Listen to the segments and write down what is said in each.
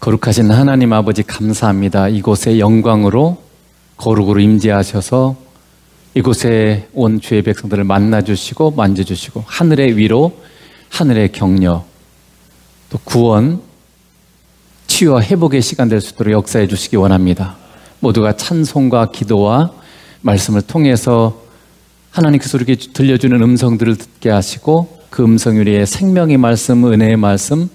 거룩하신 하나님 아버지 감사합니다. 이곳에 영광으로 거룩으로 임재하셔서 이곳에 온 주의 백성들을 만나주시고 만져주시고 하늘의 위로, 하늘의 격려, 또 구원, 치유와 회복의 시간 될 수 있도록 역사해 주시기 원합니다. 모두가 찬송과 기도와 말씀을 통해서 하나님께서 우리에게 들려주는 음성들을 듣게 하시고 그 음성 위에 생명의 말씀, 은혜의 말씀,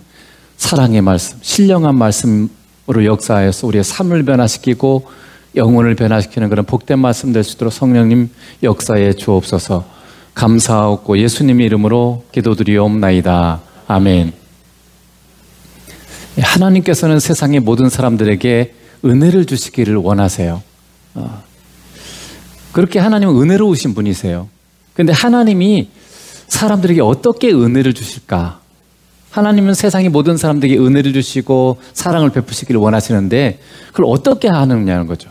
사랑의 말씀, 신령한 말씀으로 역사하여서 우리의 삶을 변화시키고 영혼을 변화시키는 그런 복된 말씀 될 수 있도록 성령님 역사해 주옵소서. 감사하고 예수님의 이름으로 기도드리옵나이다. 아멘. 하나님께서는 세상의 모든 사람들에게 은혜를 주시기를 원하세요. 그렇게 하나님은 은혜로우신 분이세요. 그런데 하나님이 사람들에게 어떻게 은혜를 주실까? 하나님은 세상의 모든 사람들에게 은혜를 주시고 사랑을 베푸시기를 원하시는데 그걸 어떻게 하느냐는 거죠.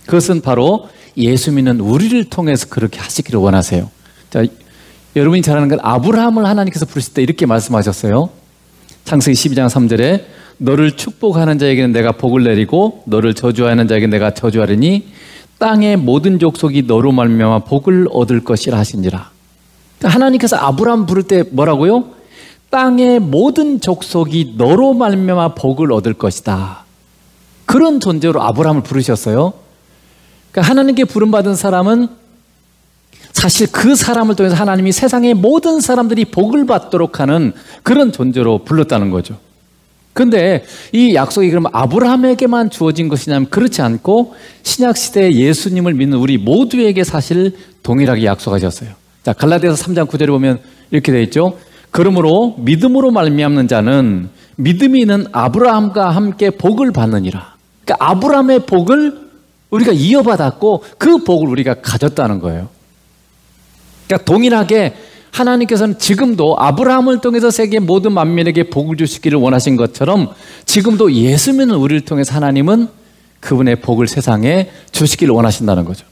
그것은 바로 예수 믿는 우리를 통해서 그렇게 하시기를 원하세요. 자, 여러분이 잘 아는 건 아브라함을 하나님께서 부르실 때 이렇게 말씀하셨어요. 창세기 12장 3절에 너를 축복하는 자에게는 내가 복을 내리고 너를 저주하는 자에게 내가 저주하리니 땅의 모든 족속이 너로 말미암아 복을 얻을 것이라 하신지라. 그러니까 하나님께서 아브라함 부를 때 뭐라고요? 땅의 모든 족속이 너로 말미암아 복을 얻을 것이다. 그런 존재로 아브라함을 부르셨어요. 그러니까 하나님께 부름받은 사람은 사실 그 사람을 통해서 하나님이 세상의 모든 사람들이 복을 받도록 하는 그런 존재로 불렀다는 거죠. 그런데 이 약속이 그러면 아브라함에게만 주어진 것이냐면 그렇지 않고 신약시대에 예수님을 믿는 우리 모두에게 사실 동일하게 약속하셨어요. 자, 갈라디아서 3장 9절에 보면 이렇게 되어 있죠. 그러므로 믿음으로 말미암는 자는 믿음이 있는 아브라함과 함께 복을 받느니라. 그러니까 아브라함의 복을 우리가 이어받았고 그 복을 우리가 가졌다는 거예요. 그러니까 동일하게 하나님께서는 지금도 아브라함을 통해서 세계 모든 만민에게 복을 주시기를 원하신 것처럼 지금도 예수 믿는 우리를 통해서 하나님은 그분의 복을 세상에 주시기를 원하신다는 거죠.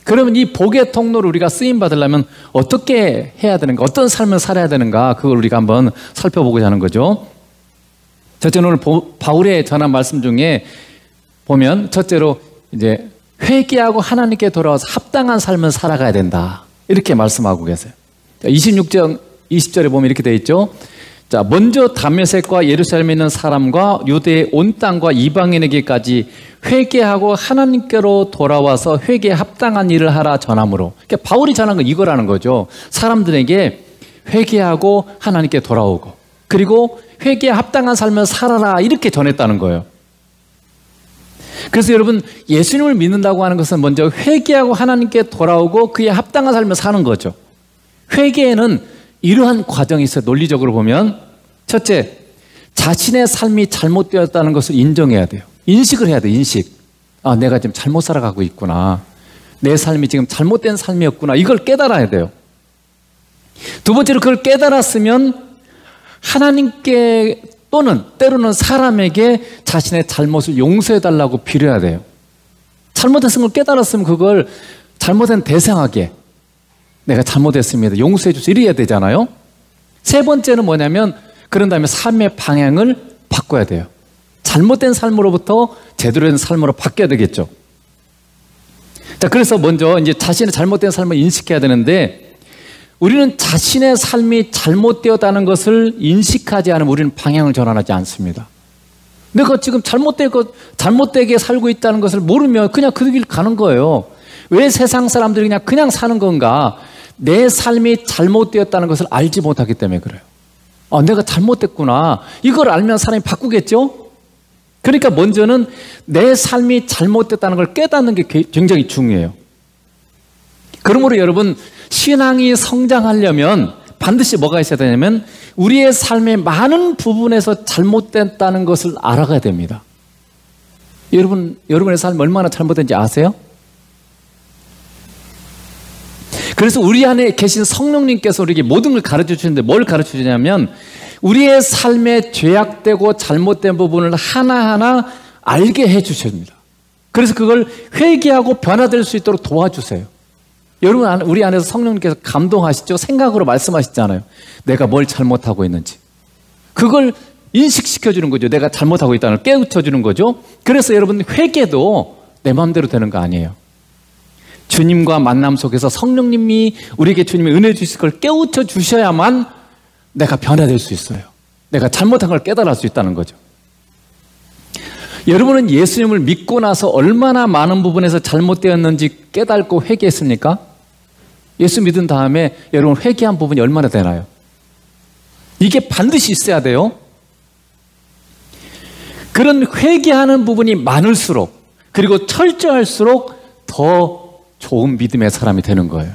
그러면 이 복의 통로를 우리가 쓰임 받으려면 어떻게 해야 되는가, 어떤 삶을 살아야 되는가, 그걸 우리가 한번 살펴보고자 하는 거죠. 첫째는 오늘 바울의 전한 말씀 중에 보면 첫째로 이제 회개하고 하나님께 돌아와서 합당한 삶을 살아가야 된다, 이렇게 말씀하고 계세요. 26장 20절에 보면 이렇게 되어 있죠. 자, 먼저 다메섹과 예루살렘에 있는 사람과 유대의 온 땅과 이방인에게까지 회개하고 하나님께로 돌아와서 회개에 합당한 일을 하라 전함으로. 그러니까 바울이 전한 건 이거라는 거죠. 사람들에게 회개하고 하나님께 돌아오고 그리고 회개에 합당한 삶을 살아라, 이렇게 전했다는 거예요. 그래서 여러분, 예수님을 믿는다고 하는 것은 먼저 회개하고 하나님께 돌아오고 그에 합당한 삶을 사는 거죠. 회개에는 이러한 과정이 있어요. 논리적으로 보면 첫째, 자신의 삶이 잘못되었다는 것을 인정해야 돼요. 인식을 해야 돼요. 인식. 아, 내가 지금 잘못 살아가고 있구나. 내 삶이 지금 잘못된 삶이었구나. 이걸 깨달아야 돼요. 두 번째로 그걸 깨달았으면 하나님께 또는 때로는 사람에게 자신의 잘못을 용서해달라고 빌어야 돼요. 잘못했은 걸 깨달았으면 그걸 잘못된 대상에게 내가 잘못했습니다, 용서해 주세요, 이래야 되잖아요. 세 번째는 뭐냐면 그런 다음에 삶의 방향을 바꿔야 돼요. 잘못된 삶으로부터 제대로 된 삶으로 바뀌어야 되겠죠. 자, 그래서 먼저 이제 자신의 잘못된 삶을 인식해야 되는데 우리는 자신의 삶이 잘못되었다는 것을 인식하지 않으면 우리는 방향을 전환하지 않습니다. 내가 지금 잘못되게 살고 있다는 것을 모르면 그냥 그 길 가는 거예요. 왜 세상 사람들이 그냥 사는 건가? 내 삶이 잘못되었다는 것을 알지 못하기 때문에 그래요. 아, 내가 잘못됐구나. 이걸 알면 사람이 바꾸겠죠? 그러니까 먼저는 내 삶이 잘못됐다는 걸 깨닫는 게 굉장히 중요해요. 그러므로 여러분, 신앙이 성장하려면 반드시 뭐가 있어야 되냐면 우리의 삶의 많은 부분에서 잘못됐다는 것을 알아가야 됩니다. 여러분의 삶이 얼마나 잘못된지 아세요? 그래서 우리 안에 계신 성령님께서 우리에게 모든 걸 가르쳐 주시는데 뭘 가르쳐 주냐면 우리의 삶에 죄악되고 잘못된 부분을 하나하나 알게 해 주십니다. 그래서 그걸 회개하고 변화될 수 있도록 도와주세요. 여러분, 우리 안에서 성령님께서 감동하시죠? 생각으로 말씀하시잖아요. 내가 뭘 잘못하고 있는지. 그걸 인식시켜주는 거죠. 내가 잘못하고 있다는 걸 깨우쳐주는 거죠. 그래서 여러분, 회개도 내 마음대로 되는 거 아니에요. 주님과 만남 속에서 성령님이 우리에게 주님의 은혜 주실 걸 깨우쳐 주셔야만 내가 변화될 수 있어요. 내가 잘못한 걸 깨달을 수 있다는 거죠. 여러분은 예수님을 믿고 나서 얼마나 많은 부분에서 잘못되었는지 깨닫고 회개했습니까? 예수 믿은 다음에 여러분 회개한 부분이 얼마나 되나요? 이게 반드시 있어야 돼요. 그런 회개하는 부분이 많을수록, 그리고 철저할수록 더 좋은 믿음의 사람이 되는 거예요.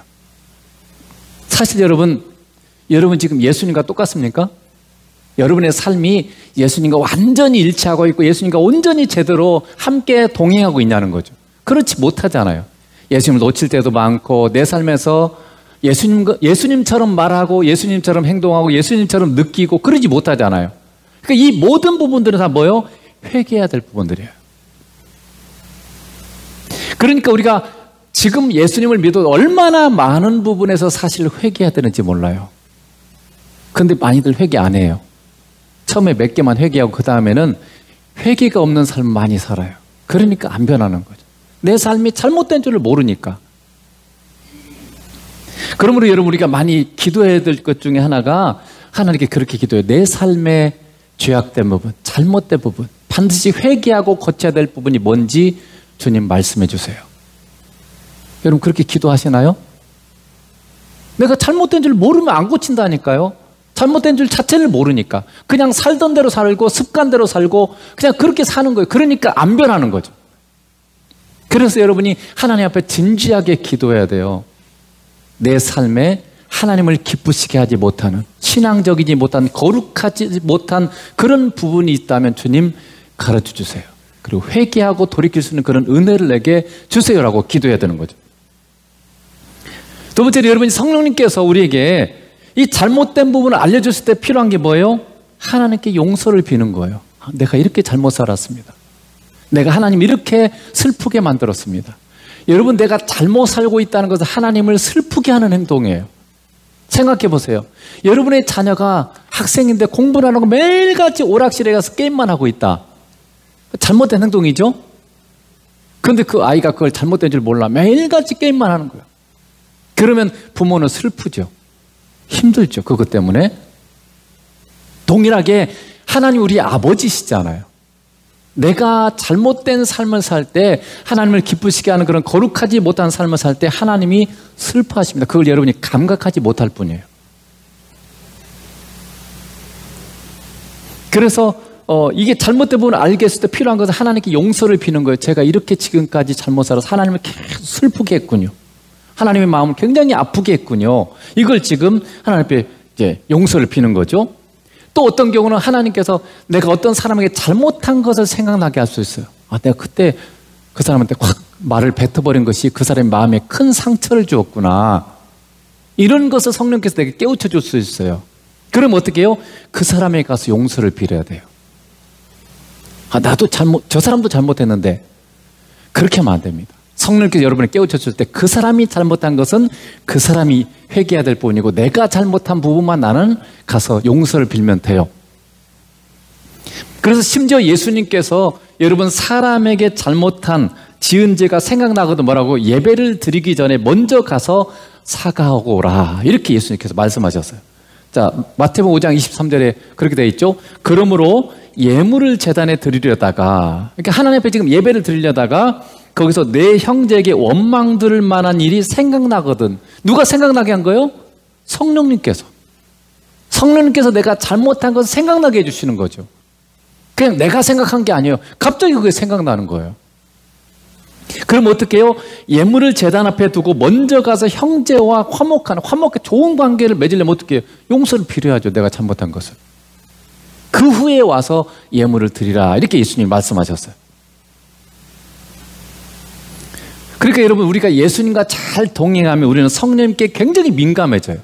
사실 여러분 지금 예수님과 똑같습니까? 여러분의 삶이 예수님과 완전히 일치하고 있고 예수님과 온전히 제대로 함께 동행하고 있냐는 거죠. 그렇지 못하잖아요. 예수님을 놓칠 때도 많고, 내 삶에서 예수님처럼 말하고 예수님처럼 행동하고 예수님처럼 느끼고 그러지 못하잖아요. 그러니까 이 모든 부분들은 다 뭐예요? 회개해야 될 부분들이에요. 그러니까 우리가 지금 예수님을 믿어도 얼마나 많은 부분에서 사실 회개해야 되는지 몰라요. 근데 많이들 회개 안 해요. 처음에 몇 개만 회개하고 그 다음에는 회개가 없는 삶 많이 살아요. 그러니까 안 변하는 거죠. 내 삶이 잘못된 줄을 모르니까. 그러므로 여러분, 우리가 많이 기도해야 될 것 중에 하나가, 하나님께 그렇게 기도해요. 내 삶의 죄악된 부분, 잘못된 부분, 반드시 회개하고 고쳐야 될 부분이 뭔지 주님 말씀해 주세요. 여러분 그렇게 기도하시나요? 내가 잘못된 줄 모르면 안 고친다니까요. 잘못된 줄 자체를 모르니까 그냥 살던 대로 살고 습관대로 살고 그냥 그렇게 사는 거예요. 그러니까 안 변하는 거죠. 그래서 여러분이 하나님 앞에 진지하게 기도해야 돼요. 내 삶에 하나님을 기쁘시게 하지 못하는, 신앙적이지 못한, 거룩하지 못한 그런 부분이 있다면 주님 가르쳐 주세요. 그리고 회개하고 돌이킬 수 있는 그런 은혜를 내게 주세요라고 기도해야 되는 거죠. 두 번째로 여러분이 성령님께서 우리에게 이 잘못된 부분을 알려줬을 때 필요한 게 뭐예요? 하나님께 용서를 비는 거예요. 내가 이렇게 잘못 살았습니다. 내가 하나님 이렇게 슬프게 만들었습니다. 여러분, 내가 잘못 살고 있다는 것은 하나님을 슬프게 하는 행동이에요. 생각해 보세요. 여러분의 자녀가 학생인데 공부를 안 하고 매일같이 오락실에 가서 게임만 하고 있다. 잘못된 행동이죠? 그런데 그 아이가 그걸 잘못된 줄 몰라. 매일같이 게임만 하는 거예요. 그러면 부모는 슬프죠. 힘들죠. 그것 때문에. 동일하게 하나님 우리 아버지시잖아요. 내가 잘못된 삶을 살 때, 하나님을 기쁘시게 하는 그런 거룩하지 못한 삶을 살 때 하나님이 슬퍼하십니다. 그걸 여러분이 감각하지 못할 뿐이에요. 그래서 이게 잘못된 부분을 알겠을 때 필요한 것은 하나님께 용서를 비는 거예요. 제가 이렇게 지금까지 잘못 살아서 하나님을 계속 슬프게 했군요. 하나님의 마음을 굉장히 아프게 했군요. 이걸 지금 하나님 앞에 이제 용서를 비는 거죠. 또 어떤 경우는 하나님께서 내가 어떤 사람에게 잘못한 것을 생각나게 할 수 있어요. 아, 내가 그때 그 사람한테 확 말을 뱉어버린 것이 그 사람의 마음에 큰 상처를 주었구나. 이런 것을 성령께서 내게 깨우쳐 줄 수 있어요. 그럼 어떻게 해요? 그 사람에게 가서 용서를 빌어야 돼요. 아, 나도 저 사람도 잘못했는데 그렇게 하면 안 됩니다. 성령께서 여러분을 깨우쳐줄 때 그 사람이 잘못한 것은 그 사람이 회개해야 될 부분이고, 내가 잘못한 부분만 나는 가서 용서를 빌면 돼요. 그래서 심지어 예수님께서 여러분 사람에게 잘못한 지은 죄가 생각나거든 뭐라고? 예배를 드리기 전에 먼저 가서 사과하고 오라. 이렇게 예수님께서 말씀하셨어요. 자, 마태복음 5장 23절에 그렇게 되어 있죠. 그러므로 예물을 제단에 드리려다가, 그러니까 하나님 앞에 지금 예배를 드리려다가 거기서 내 형제에게 원망 들을 만한 일이 생각나거든. 누가 생각나게 한 거예요? 성령님께서. 성령님께서 내가 잘못한 것을 생각나게 해주시는 거죠. 그냥 내가 생각한 게 아니에요. 갑자기 그게 생각나는 거예요. 그럼 어떻게 해요? 예물을 제단 앞에 두고 먼저 가서 형제와 화목하게 좋은 관계를 맺으려면 어떻게 해요? 용서를 빌어야죠. 내가 잘못한 것을. 그 후에 와서 예물을 드리라. 이렇게 예수님이 말씀하셨어요. 그러니까 여러분, 우리가 예수님과 잘 동행하면 우리는 성령님께 굉장히 민감해져요.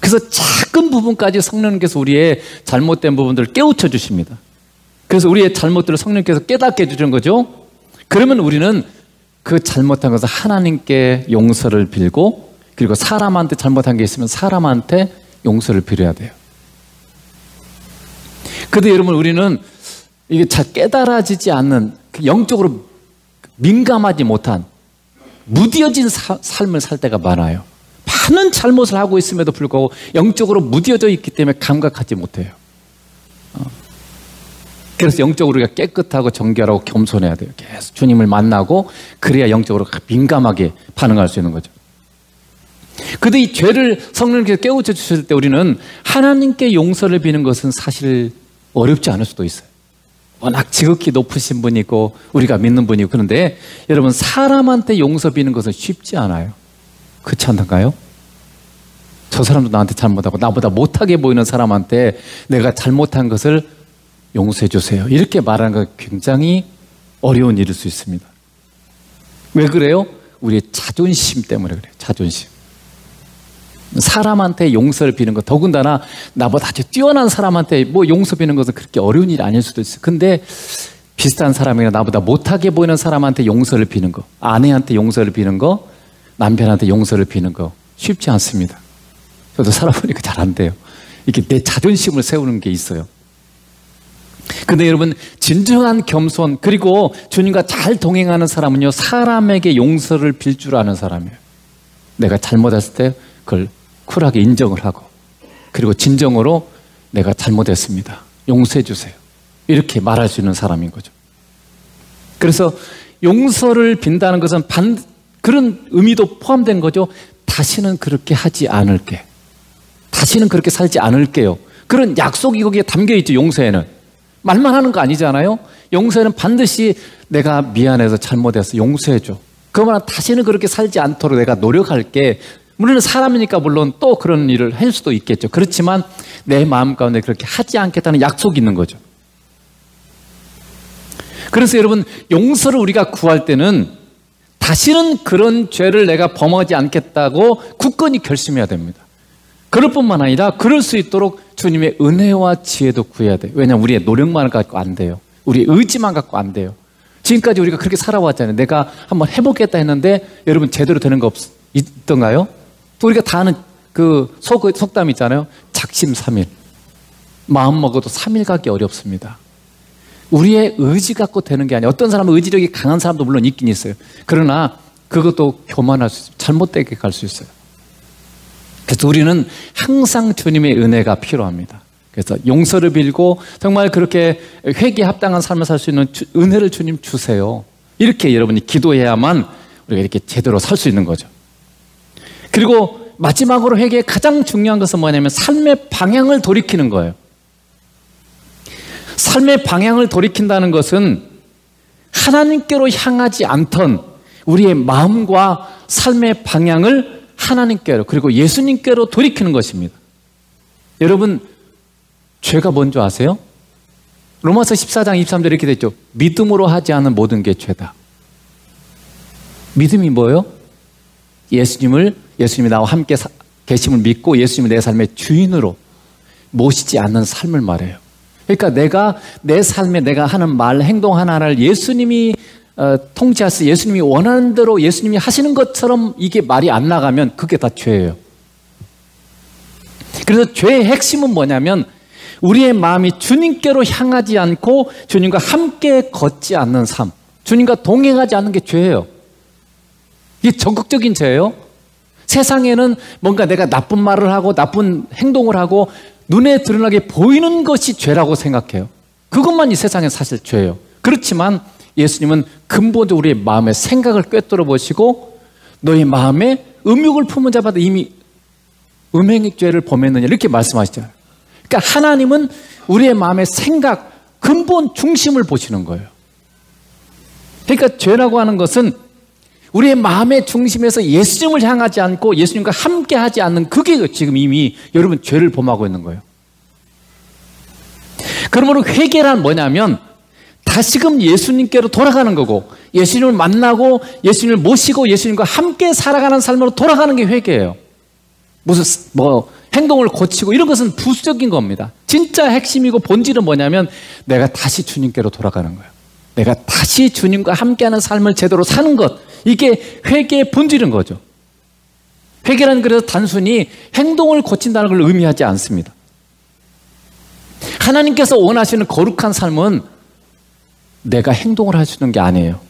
그래서 작은 부분까지 성령님께서 우리의 잘못된 부분들을 깨우쳐 주십니다. 그래서 우리의 잘못들을 성령님께서 깨닫게 해주는 거죠. 그러면 우리는 그 잘못한 것을 하나님께 용서를 빌고, 그리고 사람한테 잘못한 게 있으면 사람한테 용서를 빌어야 돼요. 근데 여러분, 우리는 이게 잘 깨달아지지 않는, 영적으로 민감하지 못한 무뎌진 삶을 살 때가 많아요. 많은 잘못을 하고 있음에도 불구하고 영적으로 무뎌져 있기 때문에 감각하지 못해요. 그래서 영적으로 우리가 깨끗하고 정결하고 겸손해야 돼요. 계속 주님을 만나고 그래야 영적으로 민감하게 반응할 수 있는 거죠. 근데 이 죄를 성령님께서 깨우쳐 주실 때 우리는 하나님께 용서를 비는 것은 사실 어렵지 않을 수도 있어요. 워낙 지극히 높으신 분이고 우리가 믿는 분이고. 그런데 여러분, 사람한테 용서 비는 것은 쉽지 않아요. 그렇지 않던가요? 저 사람도 나한테 잘못하고 나보다 못하게 보이는 사람한테 내가 잘못한 것을 용서해 주세요, 이렇게 말하는 건 굉장히 어려운 일일 수 있습니다. 왜 그래요? 우리의 자존심 때문에 그래요. 자존심. 사람한테 용서를 비는 것, 더군다나 나보다 아주 뛰어난 사람한테 뭐 용서 비는 것은 그렇게 어려운 일이 아닐 수도 있어요. 근데 비슷한 사람이나 나보다 못하게 보이는 사람한테 용서를 비는 거, 아내한테 용서를 비는 거, 남편한테 용서를 비는 거 쉽지 않습니다. 저도 살아보니까 잘 안 돼요. 이렇게 내 자존심을 세우는 게 있어요. 근데 여러분, 진정한 겸손, 그리고 주님과 잘 동행하는 사람은요, 사람에게 용서를 빌 줄 아는 사람이에요. 내가 잘못했을 때 그걸 쿨하게 인정을 하고, 그리고 진정으로 내가 잘못했습니다, 용서해 주세요, 이렇게 말할 수 있는 사람인 거죠. 그래서 용서를 빈다는 것은 그런 의미도 포함된 거죠. 다시는 그렇게 하지 않을게, 다시는 그렇게 살지 않을게요, 그런 약속이 거기에 담겨 있죠. 용서에는 말만 하는 거 아니잖아요. 용서에는 반드시 내가 미안해서 잘못해서 용서해줘, 그러면 다시는 그렇게 살지 않도록 내가 노력할게. 물론 사람이니까 물론 또 그런 일을 할 수도 있겠죠. 그렇지만 내 마음 가운데 그렇게 하지 않겠다는 약속이 있는 거죠. 그래서 여러분, 용서를 우리가 구할 때는 다시는 그런 죄를 내가 범하지 않겠다고 굳건히 결심해야 됩니다. 그럴 뿐만 아니라 그럴 수 있도록 주님의 은혜와 지혜도 구해야 돼요. 왜냐하면 우리의 노력만 갖고 안 돼요. 우리의 의지만 갖고 안 돼요. 지금까지 우리가 그렇게 살아왔잖아요. 내가 한번 해보겠다 했는데 여러분, 제대로 되는 거 있던가요? 또 우리가 다 아는 그 속담 있잖아요. 작심삼일. 마음 먹어도 3일 가기 어렵습니다. 우리의 의지 갖고 되는 게 아니에요. 어떤 사람은 의지력이 강한 사람도 물론 있긴 있어요. 그러나 그것도 교만할 수 있어요. 잘못되게 갈 수 있어요. 그래서 우리는 항상 주님의 은혜가 필요합니다. 그래서 용서를 빌고 정말 그렇게 회개에 합당한 삶을 살 수 있는 은혜를 주님 주세요, 이렇게 여러분이 기도해야만 우리가 이렇게 제대로 살 수 있는 거죠. 그리고 마지막으로 회개의 가장 중요한 것은 뭐냐면 삶의 방향을 돌이키는 거예요. 삶의 방향을 돌이킨다는 것은 하나님께로 향하지 않던 우리의 마음과 삶의 방향을 하나님께로, 그리고 예수님께로 돌이키는 것입니다. 여러분, 죄가 뭔지 아세요? 로마서 14장 23절에 이렇게 돼 있죠. 믿음으로 하지 않은 모든 게 죄다. 믿음이 뭐예요? 예수님이 나와 함께 계심을 믿고 예수님을 내 삶의 주인으로 모시지 않는 삶을 말해요. 그러니까 내가 내 삶에 내가 하는 말, 행동 하나를 예수님이 통치하시, 예수님이 원하는 대로 예수님이 하시는 것처럼 이게 말이 안 나가면 그게 다 죄예요. 그래서 죄의 핵심은 뭐냐면 우리의 마음이 주님께로 향하지 않고 주님과 함께 걷지 않는 삶, 주님과 동행하지 않는 게 죄예요. 이게 적극적인 죄예요. 세상에는 뭔가 내가 나쁜 말을 하고 나쁜 행동을 하고 눈에 드러나게 보이는 것이 죄라고 생각해요. 그것만이 세상에 사실 죄예요. 그렇지만 예수님은 근본적으로 우리의 마음의 생각을 꿰뚫어 보시고 너희 마음에 음욕을 품은 자마다 이미 음행의 죄를 범했느냐 이렇게 말씀하시잖아요. 그러니까 하나님은 우리의 마음의 생각 근본 중심을 보시는 거예요. 그러니까 죄라고 하는 것은 우리의 마음의 중심에서 예수님을 향하지 않고 예수님과 함께 하지 않는, 그게 지금 이미 여러분 죄를 범하고 있는 거예요. 그러므로 회개란 뭐냐면 다시금 예수님께로 돌아가는 거고, 예수님을 만나고 예수님을 모시고 예수님과 함께 살아가는 삶으로 돌아가는 게 회개예요. 무슨 행동을 고치고 이런 것은 부수적인 겁니다. 진짜 핵심이고 본질은 뭐냐면 내가 다시 주님께로 돌아가는 거예요. 내가 다시 주님과 함께하는 삶을 제대로 사는 것, 이게 회개의 본질인 거죠. 회개라는 그래서 단순히 행동을 고친다는 걸 의미하지 않습니다. 하나님께서 원하시는 거룩한 삶은 내가 행동을 할 수 있는 게 아니에요.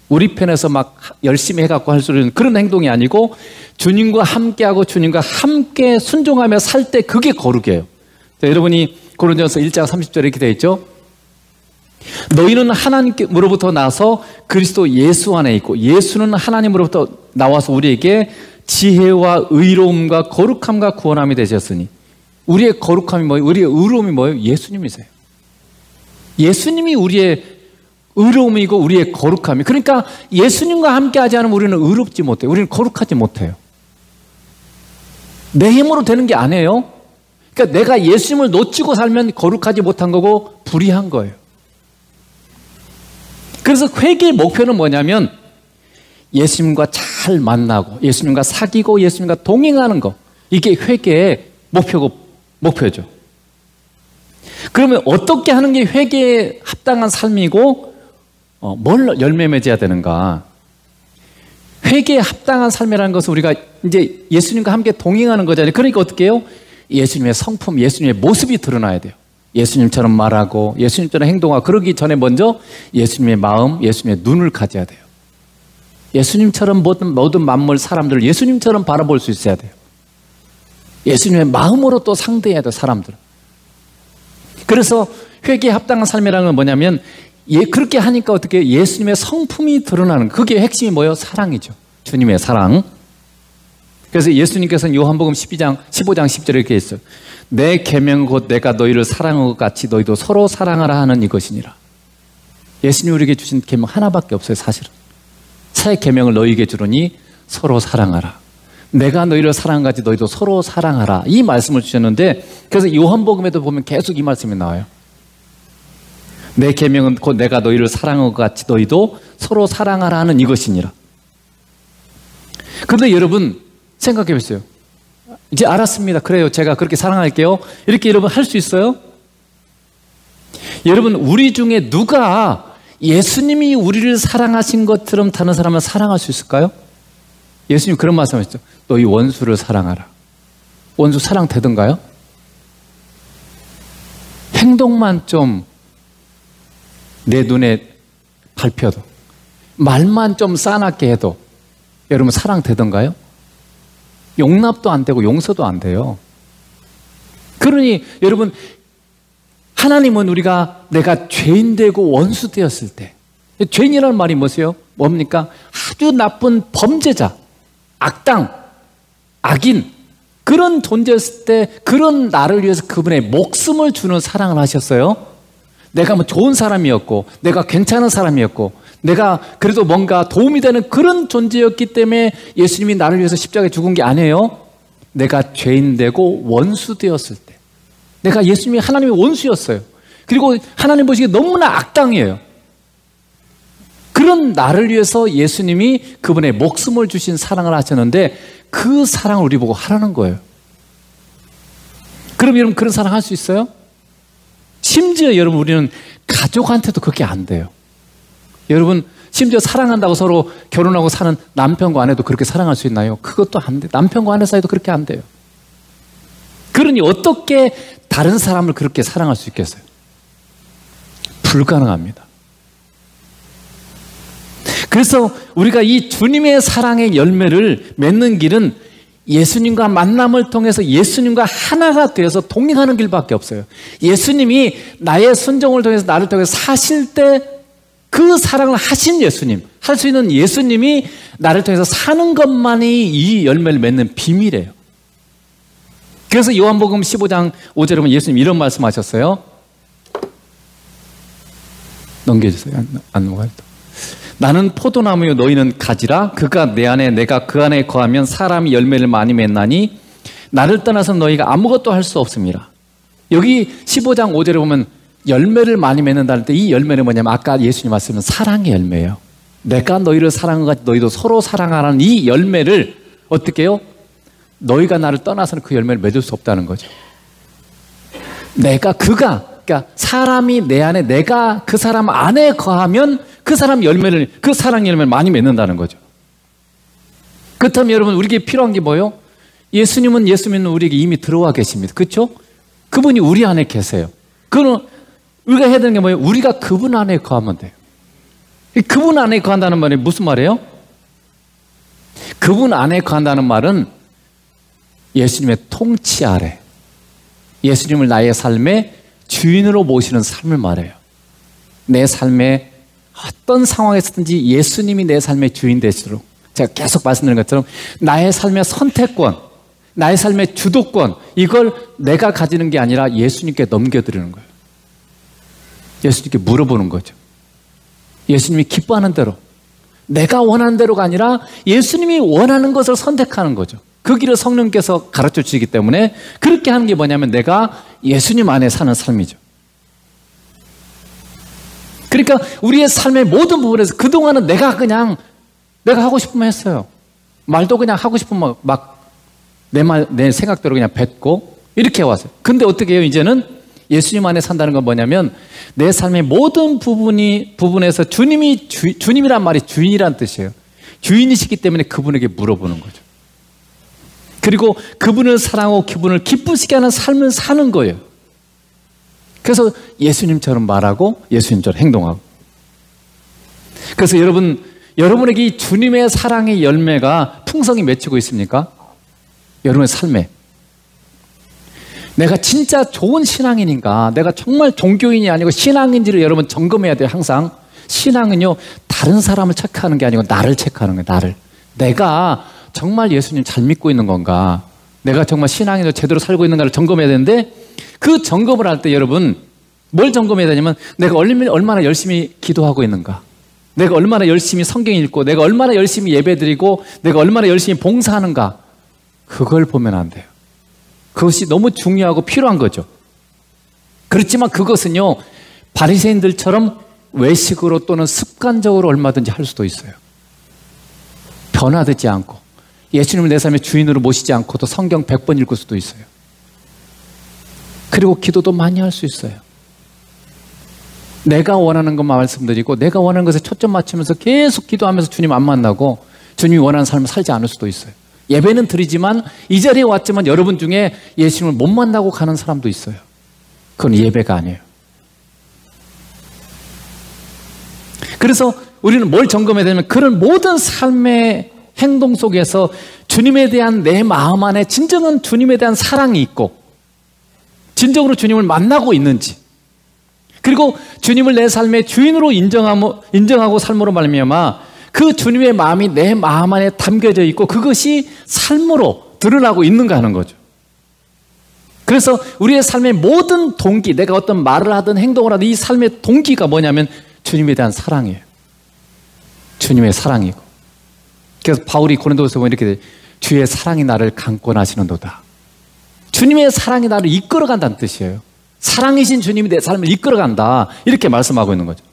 우리 편에서 막 열심히 해갖고 할 수 있는 그런 행동이 아니고 주님과 함께하고 주님과 함께 순종하며 살 때 그게 거룩이에요. 자, 여러분이 고린도전서 1장 30절에 이렇게 되어 있죠. 너희는 하나님으로부터 나서 그리스도 예수 안에 있고 예수는 하나님으로부터 나와서 우리에게 지혜와 의로움과 거룩함과 구원함이 되셨으니 우리의 거룩함이 뭐예요? 우리의 의로움이 뭐예요? 예수님이세요. 예수님이 우리의 의로움이고 우리의 거룩함이. 그러니까 예수님과 함께하지 않으면 우리는 의롭지 못해요. 우리는 거룩하지 못해요. 내 힘으로 되는 게 아니에요. 그러니까 내가 예수님을 놓치고 살면 거룩하지 못한 거고 불의한 거예요. 그래서 회개의 목표는 뭐냐면 예수님과 잘 만나고 예수님과 사귀고 예수님과 동행하는 거. 이게 회개의 목표죠. 그러면 어떻게 하는 게 회개에 합당한 삶이고 뭘 열매 맺어야 되는가? 회개에 합당한 삶이라는 것은 우리가 이제 예수님과 함께 동행하는 거잖아요. 그러니까 어떻게 해요? 예수님의 성품, 예수님의 모습이 드러나야 돼요. 예수님처럼 말하고 예수님처럼 행동하고 그러기 전에 먼저 예수님의 마음, 예수님의 눈을 가져야 돼요. 예수님처럼 모든 만물 사람들을 예수님처럼 바라볼 수 있어야 돼요. 예수님의 마음으로 또 상대해야 돼요, 사람들은. 그래서 회개에 합당한 삶이라는 건 뭐냐면 그렇게 하니까 어떻게 예수님의 성품이 드러나는 그게 핵심이 뭐예요? 사랑이죠. 주님의 사랑. 그래서 예수님께서는 요한복음 15장 10절에 이렇게 했어요. 내 계명 곧 내가 너희를 사랑한 것 같이 너희도 서로 사랑하라 하는 이것이니라. 예수님이 우리에게 주신 계명 하나밖에 없어요, 사실은. 새 계명을 너희에게 주노니 서로 사랑하라. 내가 너희를 사랑한 것 같이 너희도 서로 사랑하라. 이 말씀을 주셨는데 그래서 요한복음에도 보면 계속 이 말씀이 나와요. 내 계명은 곧 내가 너희를 사랑한 것 같이 너희도 서로 사랑하라 하는 이것이니라. 그런데 여러분 생각해 보세요. 이제 알았습니다. 그래요. 제가 그렇게 사랑할게요. 이렇게 여러분 할 수 있어요? 여러분 우리 중에 누가 예수님이 우리를 사랑하신 것처럼 다른 사람을 사랑할 수 있을까요? 예수님 그런 말씀하셨죠. 너희 원수를 사랑하라. 원수 사랑 되던가요? 행동만 좀 내 눈에 밟혀도 말만 좀 싸납게 해도 여러분 사랑 되던가요? 용납도 안 되고 용서도 안 돼요. 그러니 여러분 하나님은 내가 죄인 되고 원수 되었을 때 죄인이라는 말이 뭐세요? 뭡니까? 아주 나쁜 범죄자, 악당, 악인 그런 존재였을 때 그런 나를 위해서 그분의 목숨을 주는 사랑을 하셨어요. 내가 뭐 좋은 사람이었고 내가 괜찮은 사람이었고 내가 그래도 뭔가 도움이 되는 그런 존재였기 때문에 예수님이 나를 위해서 십자가에 죽은 게 아니에요. 내가 죄인 되고 원수 되었을 때 내가 예수님이 하나님의 원수였어요. 그리고 하나님 보시기에 너무나 악당이에요. 그런 나를 위해서 예수님이 그분의 목숨을 주신 사랑을 하셨는데 그 사랑을 우리 보고 하라는 거예요. 그럼 여러분 그런 사랑 할 수 있어요? 심지어 여러분 우리는 가족한테도 그렇게 안 돼요. 여러분 심지어 사랑한다고 서로 결혼하고 사는 남편과 아내도 그렇게 사랑할 수 있나요? 그것도 안 돼요. 남편과 아내 사이도 그렇게 안 돼요. 그러니 어떻게 다른 사람을 그렇게 사랑할 수 있겠어요? 불가능합니다. 그래서 우리가 이 주님의 사랑의 열매를 맺는 길은 예수님과 만남을 통해서 예수님과 하나가 되어서 동행하는 길밖에 없어요. 예수님이 나의 순종을 통해서 나를 통해서 사실 때 그 사랑을 하신 예수님, 할 수 있는 예수님이 나를 통해서 사는 것만이 이 열매를 맺는 비밀이에요. 그래서 요한복음 15장 5절에 보면 예수님 이런 말씀하셨어요. 넘겨주세요. 안 넘어가요. 나는 포도나무요 너희는 가지라. 그가 내 안에 내가 그 안에 거하면 사람이 열매를 많이 맺나니 나를 떠나서 너희가 아무것도 할 수 없습니다. 여기 15장 5절에 보면 열매를 많이 맺는다는 때 이 열매는 뭐냐면 아까 예수님 말씀은 사랑의 열매예요. 내가 너희를 사랑한 것 같이 너희도 서로 사랑하라는 이 열매를 어떻게 해요? 너희가 나를 떠나서는 그 열매를 맺을 수 없다는 거죠. 그러니까 사람이 내 안에 내가 그 사람 안에 거하면 그 사람 열매를 그 사랑 열매를 많이 맺는다는 거죠. 그렇다면 여러분 우리에게 필요한 게 뭐예요? 예수님은 예수 믿는 우리에게 이미 들어와 계십니다. 그렇죠? 그분이 우리 안에 계세요. 그거는 우리가 해야 되는 게 뭐예요? 우리가 그분 안에 거하면 돼요. 그분 안에 거한다는 말이 무슨 말이에요? 그분 안에 거한다는 말은 예수님의 통치 아래, 예수님을 나의 삶의 주인으로 모시는 삶을 말해요. 내 삶의 어떤 상황에서든지 예수님이 내 삶의 주인 되시도록, 제가 계속 말씀드린 것처럼 나의 삶의 선택권, 나의 삶의 주도권, 이걸 내가 가지는 게 아니라 예수님께 넘겨드리는 거예요. 예수님께 물어보는 거죠. 예수님이 기뻐하는 대로, 내가 원하는 대로가 아니라 예수님이 원하는 것을 선택하는 거죠. 그 길을 성령께서 가르쳐 주시기 때문에 그렇게 하는 게 뭐냐면 내가 예수님 안에 사는 삶이죠. 그러니까 우리의 삶의 모든 부분에서 그동안은 내가 하고 싶으면 했어요. 말도 그냥 하고 싶으면 막 내 생각대로 그냥 뱉고 이렇게 왔어요. 근데 어떻게 해요? 이제는 예수님 안에 산다는 건 뭐냐면 내 삶의 모든 부분에서 주님이란 말이 주인이란 뜻이에요. 주인이시기 때문에 그분에게 물어보는 거죠. 그리고 그분을 사랑하고 그분을 기쁘시게 하는 삶을 사는 거예요. 그래서 예수님처럼 말하고 예수님처럼 행동하고. 그래서 여러분에게 이 주님의 사랑의 열매가 풍성히 맺히고 있습니까? 여러분의 삶에. 내가 진짜 좋은 신앙인인가, 내가 정말 종교인이 아니고 신앙인지를 여러분 점검해야 돼요. 항상 신앙은요, 다른 사람을 체크하는 게 아니고 나를 체크하는 거예요. 나를. 내가 정말 예수님 잘 믿고 있는 건가, 내가 정말 신앙인으로 제대로 살고 있는가를 점검해야 되는데, 그 점검을 할 때 여러분 뭘 점검해야 되냐면 내가 얼마나 열심히 기도하고 있는가, 내가 얼마나 열심히 성경 읽고, 내가 얼마나 열심히 예배드리고, 내가 얼마나 열심히 봉사하는가, 그걸 보면 안 돼요. 그것이 너무 중요하고 필요한 거죠. 그렇지만 그것은요, 바리새인들처럼 외식으로 또는 습관적으로 얼마든지 할 수도 있어요. 변화되지 않고 예수님을 내 삶의 주인으로 모시지 않고도 성경 100번 읽을 수도 있어요. 그리고 기도도 많이 할 수 있어요. 내가 원하는 것만 말씀드리고 내가 원하는 것에 초점 맞추면서 계속 기도하면서 주님 안 만나고 주님이 원하는 삶을 살지 않을 수도 있어요. 예배는 드리지만 이 자리에 왔지만 여러분 중에 예수님을 못 만나고 가는 사람도 있어요. 그건 예배가 아니에요. 그래서 우리는 뭘 점검해야 되냐면 그런 모든 삶의 행동 속에서 주님에 대한 내 마음 안에 진정한 주님에 대한 사랑이 있고 진정으로 주님을 만나고 있는지, 그리고 주님을 내 삶의 주인으로 인정하고 삶으로 말미암아 그 주님의 마음이 내 마음 안에 담겨져 있고 그것이 삶으로 드러나고 있는가 하는 거죠. 그래서 우리의 삶의 모든 동기, 내가 어떤 말을 하든 행동을 하든 이 삶의 동기가 뭐냐면 주님에 대한 사랑이에요. 주님의 사랑이고. 그래서 바울이 고린도서에 보면 이렇게 돼요. 주의 사랑이 나를 강권하시는도다. 주님의 사랑이 나를 이끌어간다는 뜻이에요. 사랑이신 주님이 내 삶을 이끌어간다, 이렇게 말씀하고 있는 거죠.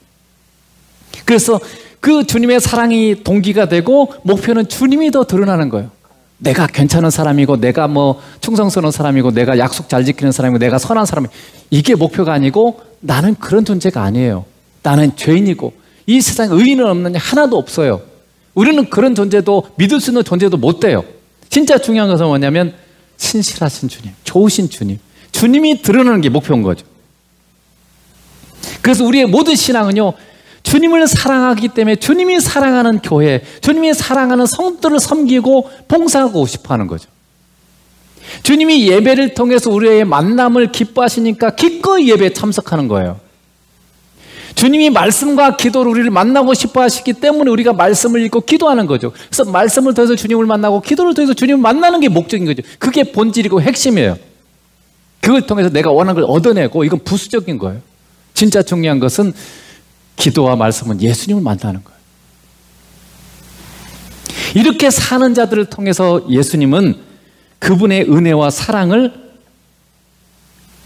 그래서 그 주님의 사랑이 동기가 되고 목표는 주님이 더 드러나는 거예요. 내가 괜찮은 사람이고, 내가 뭐 충성스러운 사람이고, 내가 약속 잘 지키는 사람이고, 내가 선한 사람이고, 이게 목표가 아니고 나는 그런 존재가 아니에요. 나는 죄인이고 이 세상에 의인은 없는 하나도 없어요. 우리는 그런 존재도, 믿을 수 있는 존재도 못 돼요. 진짜 중요한 것은 뭐냐면 신실하신 주님, 좋으신 주님, 주님이 드러나는 게 목표인 거죠. 그래서 우리의 모든 신앙은요, 주님을 사랑하기 때문에 주님이 사랑하는 교회, 주님이 사랑하는 성도들을 섬기고 봉사하고 싶어 하는 거죠. 주님이 예배를 통해서 우리의 만남을 기뻐하시니까 기꺼이 예배에 참석하는 거예요. 주님이 말씀과 기도로 우리를 만나고 싶어 하시기 때문에 우리가 말씀을 읽고 기도하는 거죠. 그래서 말씀을 통해서 주님을 만나고 기도를 통해서 주님을 만나는 게 목적인 거죠. 그게 본질이고 핵심이에요. 그걸 통해서 내가 원하는 걸 얻어내고, 이건 부수적인 거예요. 진짜 중요한 것은 기도와 말씀은 예수님을 만나는 거예요. 이렇게 사는 자들을 통해서 예수님은 그분의 은혜와 사랑을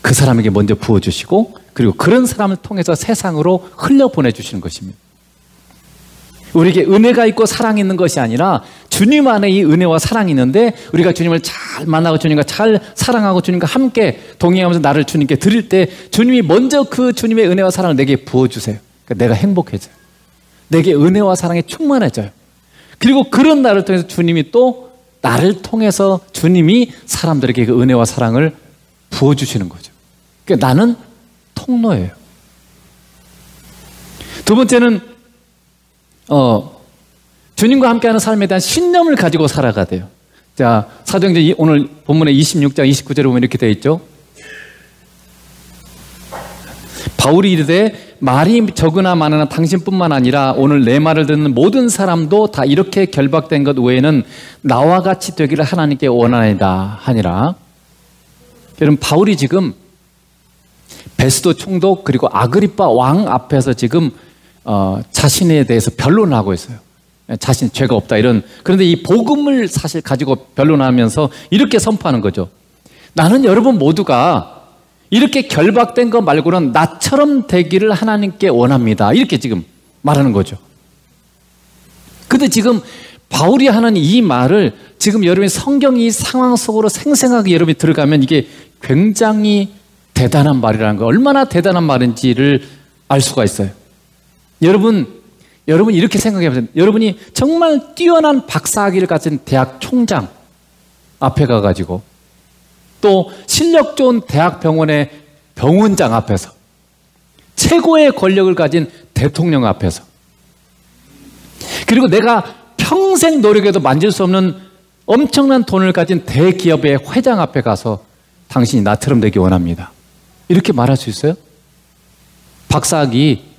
그 사람에게 먼저 부어주시고, 그리고 그런 사람을 통해서 세상으로 흘려보내주시는 것입니다. 우리에게 은혜가 있고 사랑이 있는 것이 아니라 주님 안에 이 은혜와 사랑이 있는데, 우리가 주님을 잘 만나고 주님과 잘 사랑하고 주님과 함께 동행하면서 나를 주님께 드릴 때 주님이 먼저 그 주님의 은혜와 사랑을 내게 부어주세요. 그러니까 내가 행복해져요. 내게 은혜와 사랑이 충만해져요. 그리고 그런 나를 통해서 주님이 또 나를 통해서 주님이 사람들에게 그 은혜와 사랑을 부어주시는 거죠. 그러니까 나는 통로예요. 두 번째는 주님과 함께하는 삶에 대한 신념을 가지고 살아가야 돼요. 자, 사도행전 오늘 본문에 26장 29절에 보면 이렇게 되어 있죠. 바울이 이르되 말이 적으나 많으나 당신뿐만 아니라 오늘 내 말을 듣는 모든 사람도 다 이렇게 결박된 것 외에는 나와 같이 되기를 하나님께 원하나이다 하니라. 여러분, 바울이 지금 베스도 총독 그리고 아그리빠 왕 앞에서 지금 자신에 대해서 변론을 하고 있어요. 자신 죄가 없다 이런. 그런데 이 복음을 사실 가지고 변론하면서 이렇게 선포하는 거죠. 나는 여러분 모두가 이렇게 결박된 것 말고는 나처럼 되기를 하나님께 원합니다. 이렇게 지금 말하는 거죠. 근데 지금 바울이 하는 이 말을 지금 여러분이 성경이 상황 속으로 생생하게 여러분이 들어가면 이게 굉장히 대단한 말이라는 거, 얼마나 대단한 말인지를 알 수가 있어요. 여러분 이렇게 생각해 보세요. 여러분이 정말 뛰어난 박사학위를 가진 대학 총장 앞에 가가지고 또 실력 좋은 대학병원의 병원장 앞에서 최고의 권력을 가진 대통령 앞에서 그리고 내가 평생 노력해도 만질 수 없는 엄청난 돈을 가진 대기업의 회장 앞에 가서 당신이 나처럼 되기 원합니다. 이렇게 말할 수 있어요? 박사학위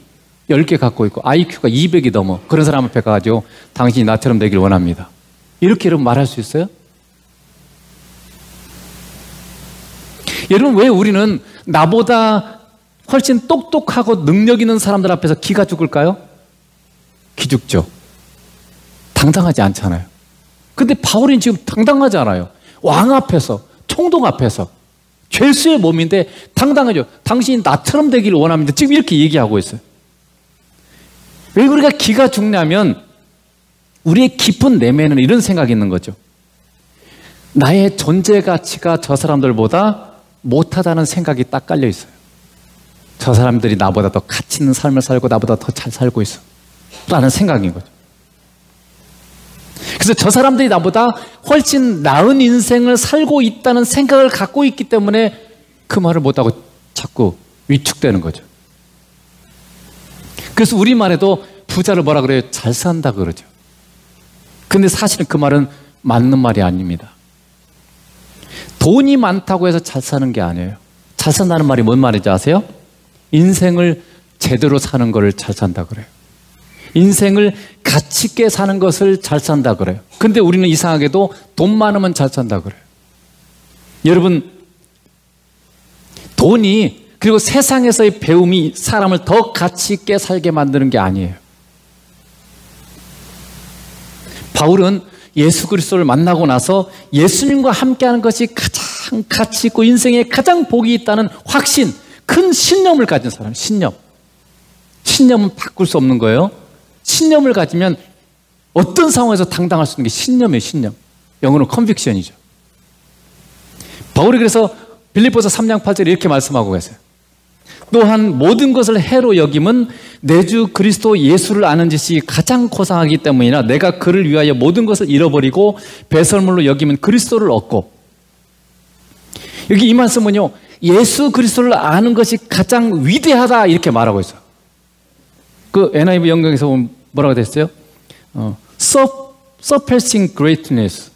10개 갖고 있고 IQ가 200이 넘어 그런 사람 앞에 가가지고 당신이 나처럼 되길 원합니다. 이렇게 여러분 말할 수 있어요? 여러분, 왜 우리는 나보다 훨씬 똑똑하고 능력 있는 사람들 앞에서 기가 죽을까요? 기죽죠. 당당하지 않잖아요. 근데 바울은 지금 당당하지 않아요. 왕 앞에서, 총독 앞에서 죄수의 몸인데 당당하죠. 당신이 나처럼 되기를 원합니다. 지금 이렇게 얘기하고 있어요. 왜 우리가 기가 죽냐면 우리의 깊은 내면에는 이런 생각이 있는 거죠. 나의 존재 가치가 저 사람들보다 못하다는 생각이 딱 깔려 있어요. 저 사람들이 나보다 더 가치 있는 삶을 살고 나보다 더 잘 살고 있어 라는 생각인 거죠. 그래서 저 사람들이 나보다 훨씬 나은 인생을 살고 있다는 생각을 갖고 있기 때문에 그 말을 못하고 자꾸 위축되는 거죠. 그래서 우리말에도 부자를 뭐라 그래요? 잘 산다 그러죠. 근데 사실은 그 말은 맞는 말이 아닙니다. 돈이 많다고 해서 잘 사는 게 아니에요. 잘 산다는 말이 뭔 말인지 아세요? 인생을 제대로 사는 거를 잘 산다 그래요. 인생을 가치 있게 사는 것을 잘 산다 그래요. 근데 우리는 이상하게도 돈 많으면 잘 산다 그래요. 여러분, 돈이 그리고 세상에서의 배움이 사람을 더 가치 있게 살게 만드는 게 아니에요. 바울은 예수 그리스도를 만나고 나서 예수님과 함께하는 것이 가장 가치 있고 인생에 가장 복이 있다는 확신, 큰 신념을 가진 사람, 신념. 신념은 바꿀 수 없는 거예요. 신념을 가지면 어떤 상황에서 당당할 수 있는 게 신념이에요, 신념. 영어로 컨빅션이죠. 바울이 그래서 빌립보서 3장 8절에 이렇게 말씀하고 계세요. 또한 모든 것을 해로 여김은 내 주 그리스도 예수를 아는 짓이 가장 고상하기 때문이나 내가 그를 위하여 모든 것을 잃어버리고 배설물로 여기면 그리스도를 얻고. 여기 이 말씀은요, 예수 그리스도를 아는 것이 가장 위대하다 이렇게 말하고 있어요. 그 NIV 영경에서 보면 뭐라고 됐어요? surpassing greatness.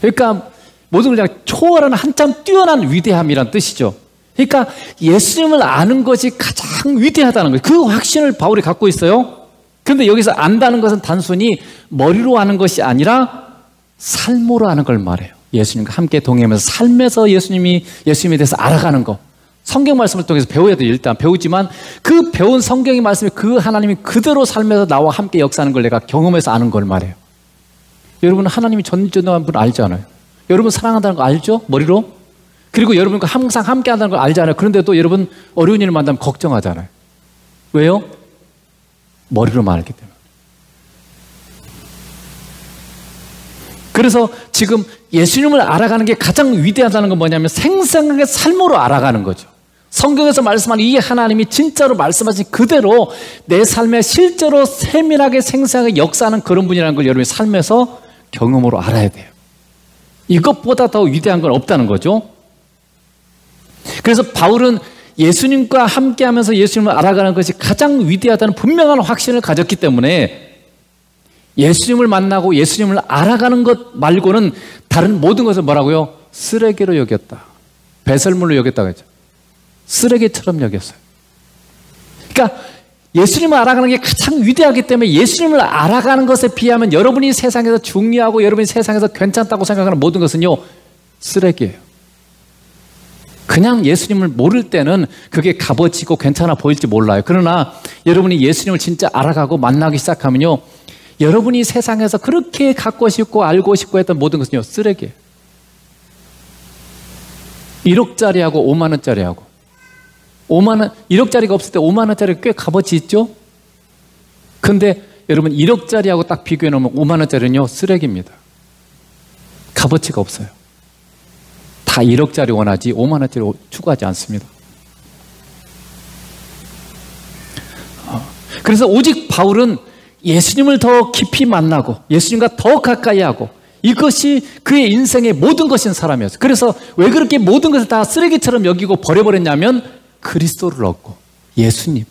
그러니까 모든 걸 그냥 초월하는 한참 뛰어난 위대함이란 뜻이죠. 그러니까 예수님을 아는 것이 가장 위대하다는 거예요. 그 확신을 바울이 갖고 있어요. 그런데 여기서 안다는 것은 단순히 머리로 아는 것이 아니라 삶으로 아는 걸 말해요. 예수님과 함께 동행하면서 삶에서 예수님에 대해서 알아가는 거. 성경 말씀을 통해서 배워야 돼요. 일단 배우지만 그 배운 성경의 말씀이 그 하나님이 그대로 삶에서 나와 함께 역사하는 걸 내가 경험해서 아는 걸 말해요. 여러분, 하나님이 전지전능한 분 알잖아요. 여러분 사랑한다는 거 알죠? 머리로? 그리고 여러분과 항상 함께 한다는 걸 알잖아요. 그런데도 여러분 어려운 일을 만나면 걱정하잖아요. 왜요? 머리로만 알기 때문에. 그래서 지금 예수님을 알아가는 게 가장 위대하다는 건 뭐냐면 생생하게 삶으로 알아가는 거죠. 성경에서 말씀하는 이 하나님이 진짜로 말씀하신 그대로 내 삶에 실제로 세밀하게 생생하게 역사하는 그런 분이라는 걸 여러분의 삶에서 경험으로 알아야 돼요. 이것보다 더 위대한 건 없다는 거죠. 그래서 바울은 예수님과 함께하면서 예수님을 알아가는 것이 가장 위대하다는 분명한 확신을 가졌기 때문에 예수님을 만나고 예수님을 알아가는 것 말고는 다른 모든 것을 뭐라고요? 쓰레기로 여겼다. 배설물로 여겼다고 했죠. 쓰레기처럼 여겼어요. 그러니까 예수님을 알아가는 게 가장 위대하기 때문에 예수님을 알아가는 것에 비하면 여러분이 세상에서 중요하고 여러분이 세상에서 괜찮다고 생각하는 모든 것은요, 쓰레기예요. 그냥 예수님을 모를 때는 그게 값어치고 괜찮아 보일지 몰라요. 그러나 여러분이 예수님을 진짜 알아가고 만나기 시작하면요, 여러분이 세상에서 그렇게 갖고 싶고 알고 싶고 했던 모든 것은요, 쓰레기예요. 1억짜리하고 5만 원짜리하고 1억짜리가 없을 때 5만 원짜리가 꽤 값어치 있죠? 근데 여러분 1억짜리하고 딱 비교해 놓으면 5만 원짜리는요, 쓰레기입니다. 값어치가 없어요. 다 1억짜리 원하지 5만 원짜리 추구하지 않습니다. 그래서 오직 바울은 예수님을 더 깊이 만나고 예수님과 더 가까이 하고 이것이 그의 인생의 모든 것인 사람이었어요. 그래서 왜 그렇게 모든 것을 다 쓰레기처럼 여기고 버려버렸냐면 그리스도를 얻고 예수님을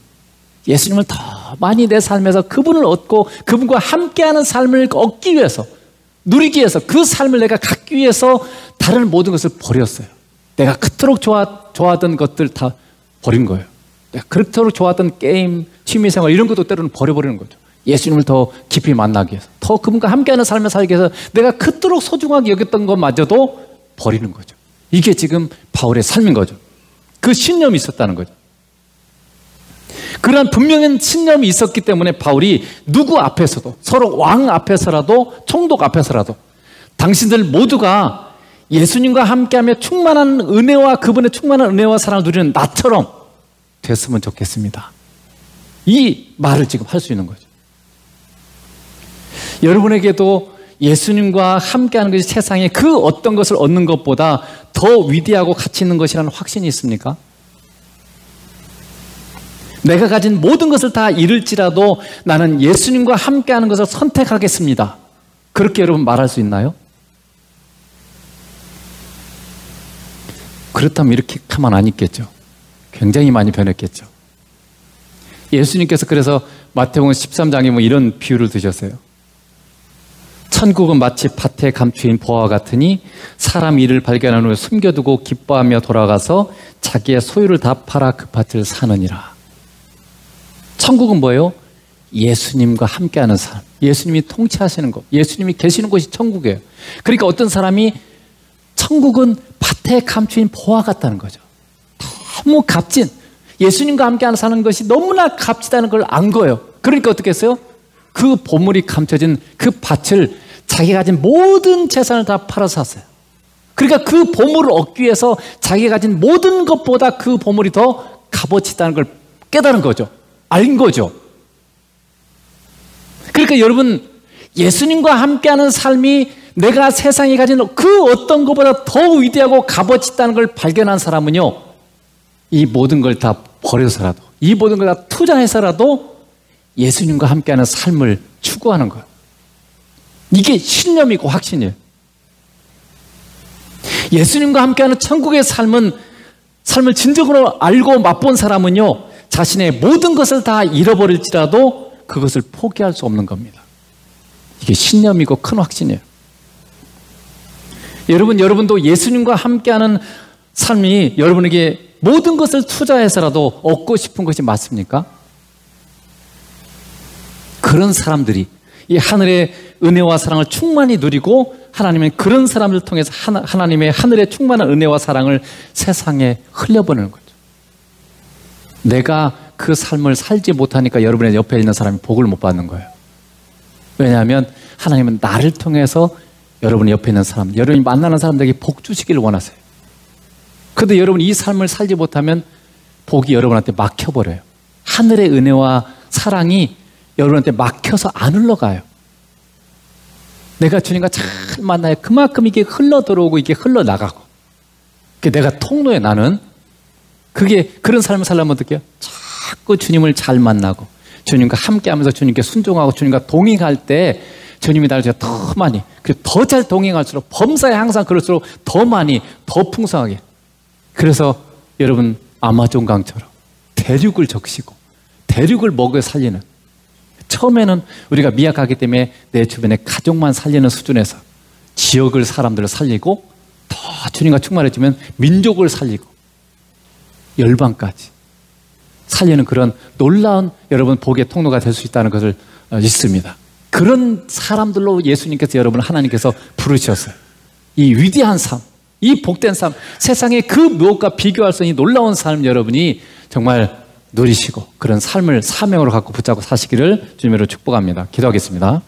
더 많이 내 삶에서 그분을 얻고 그분과 함께하는 삶을 얻기 위해서, 누리기 위해서, 그 삶을 내가 갖기 위해서 다른 모든 것을 버렸어요. 내가 그토록 좋아하던 것들 다 버린 거예요. 내가 그토록 좋아하던 게임, 취미생활 이런 것도 때로는 버려버리는 거죠. 예수님을 더 깊이 만나기 위해서, 더 그분과 함께하는 삶을 살기 위해서 내가 그토록 소중하게 여겼던 것마저도 버리는 거죠. 이게 지금 바울의 삶인 거죠. 그 신념이 있었다는 거죠. 그러한 분명한 신념이 있었기 때문에 바울이 누구 앞에서도, 서로 왕 앞에서라도, 총독 앞에서라도 당신들 모두가 예수님과 함께하며 충만한 은혜와 그분의 충만한 은혜와 사랑을 누리는 나처럼 됐으면 좋겠습니다. 이 말을 지금 할 수 있는 거죠. 여러분에게도 예수님과 함께하는 것이 세상에 그 어떤 것을 얻는 것보다 더 위대하고 가치 있는 것이라는 확신이 있습니까? 내가 가진 모든 것을 다 잃을지라도 나는 예수님과 함께하는 것을 선택하겠습니다. 그렇게 여러분 말할 수 있나요? 그렇다면 이렇게 가만 안 있겠죠. 굉장히 많이 변했겠죠. 예수님께서 그래서 마태복음 13장에 뭐 이런 비유를 드셨어요. 천국은 마치 밭에 감추인 보화 같으니 사람 일을 발견한 후에 숨겨두고 기뻐하며 돌아가서 자기의 소유를 다 팔아 그 밭을 사느니라. 천국은 뭐예요? 예수님과 함께하는 삶, 예수님이 통치하시는 것, 예수님이 계시는 곳이 천국이에요. 그러니까 어떤 사람이 천국은 밭에 감추인 보화 같다는 거죠. 너무 값진, 예수님과 함께하는 사는 것이 너무나 값지다는 걸 안 거예요. 그러니까 어떻게 했어요? 그 보물이 감춰진 그 밭을 자기가 가진 모든 재산을 다 팔아 샀어요. 그러니까 그 보물을 얻기 위해서 자기가 가진 모든 것보다 그 보물이 더 값어치다는 걸 깨달은 거죠. 알 거죠. 그러니까 여러분, 예수님과 함께하는 삶이 내가 세상에 가진 그 어떤 것보다 더 위대하고 값어치다는 걸 발견한 사람은요, 이 모든 걸 다 버려서라도, 이 모든 걸 다 투자해서라도 예수님과 함께하는 삶을 추구하는 거예요. 이게 신념이고 확신이에요. 예수님과 함께하는 천국의 삶을 진정으로 알고 맛본 사람은요, 자신의 모든 것을 다 잃어버릴지라도 그것을 포기할 수 없는 겁니다. 이게 신념이고 큰 확신이에요. 여러분도 예수님과 함께하는 삶이 여러분에게 모든 것을 투자해서라도 얻고 싶은 것이 맞습니까? 그런 사람들이 이 하늘의 은혜와 사랑을 충만히 누리고 하나님은 그런 사람을 통해서 하나님의 하늘의 충만한 은혜와 사랑을 세상에 흘려보내는 거죠. 내가 그 삶을 살지 못하니까 여러분의 옆에 있는 사람이 복을 못 받는 거예요. 왜냐하면 하나님은 나를 통해서 여러분 옆에 있는 사람, 여러분이 만나는 사람들에게 복 주시기를 원하세요. 그런데 여러분 이 삶을 살지 못하면 복이 여러분한테 막혀버려요. 하늘의 은혜와 사랑이 여러분한테 막혀서 안 흘러가요. 내가 주님과 잘 만나야 그만큼 이게 흘러들어오고 이게 흘러나가고, 내가 통로에 나는 그런 삶을 살려면 어떻게 해요? 자꾸 주님을 잘 만나고 주님과 함께하면서 주님께 순종하고 주님과 동행할 때 주님이 나를 더 많이, 더 잘 동행할수록 범사에 항상 그럴수록 더 많이, 더 풍성하게. 그래서 여러분 아마존 강처럼 대륙을 적시고 대륙을 먹여 살리는, 처음에는 우리가 미약하기 때문에 내 주변의 가족만 살리는 수준에서 지역을, 사람들을 살리고 더 주님과 충만해지면 민족을 살리고 열방까지 살리는 그런 놀라운 여러분 복의 통로가 될 수 있다는 것을 믿습니다. 그런 사람들로 예수님께서 여러분을 하나님께서 부르셨어요. 이 위대한 삶, 이 복된 삶, 세상의 그 무엇과 비교할 수 없는 놀라운 삶 여러분이 정말 누리시고 그런 삶을 사명으로 갖고 붙잡고 사시기를 주님으로 축복합니다. 기도하겠습니다.